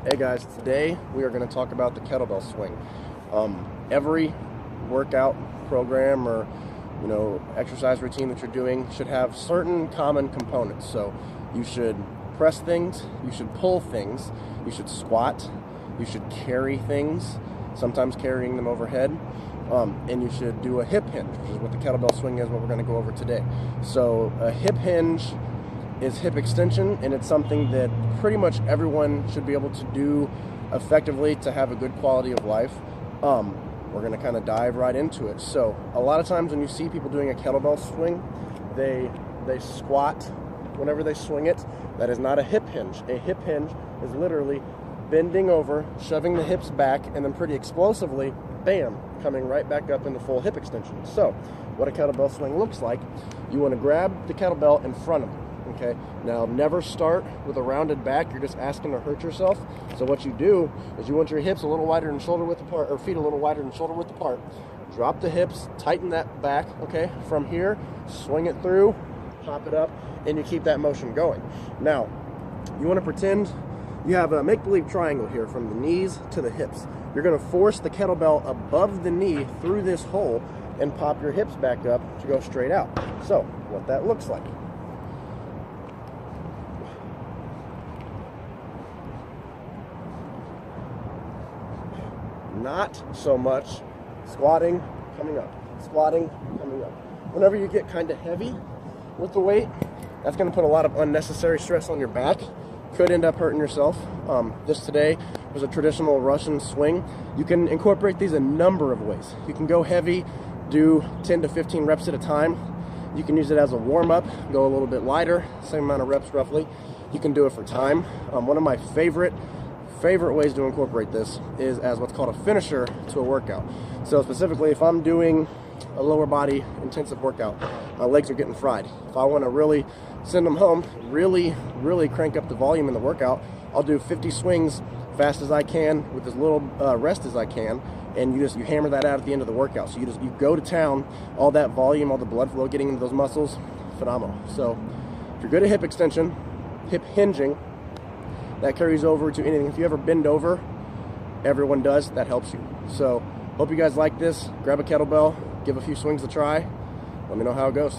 Hey guys, today we are going to talk about the kettlebell swing. Every workout program or exercise routine that you're doing should have certain common components. So you should press things, you should pull things, you should squat, you should carry things, sometimes carrying them overhead, and you should do a hip hinge, which is what the kettlebell swing is, what we're going to go over today. So a hip hinge is hip extension, and it's something that pretty much everyone should be able to do effectively to have a good quality of life. We're going to kind of dive right into it. So a lot of times when you see people doing a kettlebell swing, they squat whenever they swing it. That is not a hip hinge. A hip hinge is literally bending over, shoving the hips back, and then pretty explosively, bam, coming right back up into full hip extension. So what a kettlebell swing looks like, you want to grab the kettlebell in front of you. Okay, now never start with a rounded back. You're just asking to hurt yourself. So what you do is you want your hips a little wider than shoulder width apart, or feet a little wider than shoulder width apart. Drop the hips, tighten that back, okay? From here, swing it through, pop it up, and you keep that motion going. Now, you want to pretend you have a make-believe triangle here from the knees to the hips. You're going to force the kettlebell above the knee through this hole and pop your hips back up to go straight out. So, what that looks like. Not so much squatting, coming up, squatting, coming up. Whenever you get kind of heavy with the weight, that's going to put a lot of unnecessary stress on your back. Could end up hurting yourself. This today was a traditional Russian swing. You can incorporate these a number of ways. You can go heavy, do 10 to 15 reps at a time. You can use it as a warm-up, go a little bit lighter, same amount of reps roughly. You can do it for time. One of my favorite ways to incorporate this is as what's called a finisher to a workout. So specifically, if I'm doing a lower body intensive workout, my legs are getting fried. If I want to really send them home, really crank up the volume in the workout, I'll do 50 swings fast as I can with as little rest as I can, and you hammer that out at the end of the workout. So you go to town, all that volume, all the blood flow getting into those muscles, phenomenal. So if you're good at hip extension, hip hinging, that carries over to anything. If you ever bend over, everyone does, that helps you. So hope you guys like this. Grab a kettlebell, give a few swings a try. Let me know how it goes.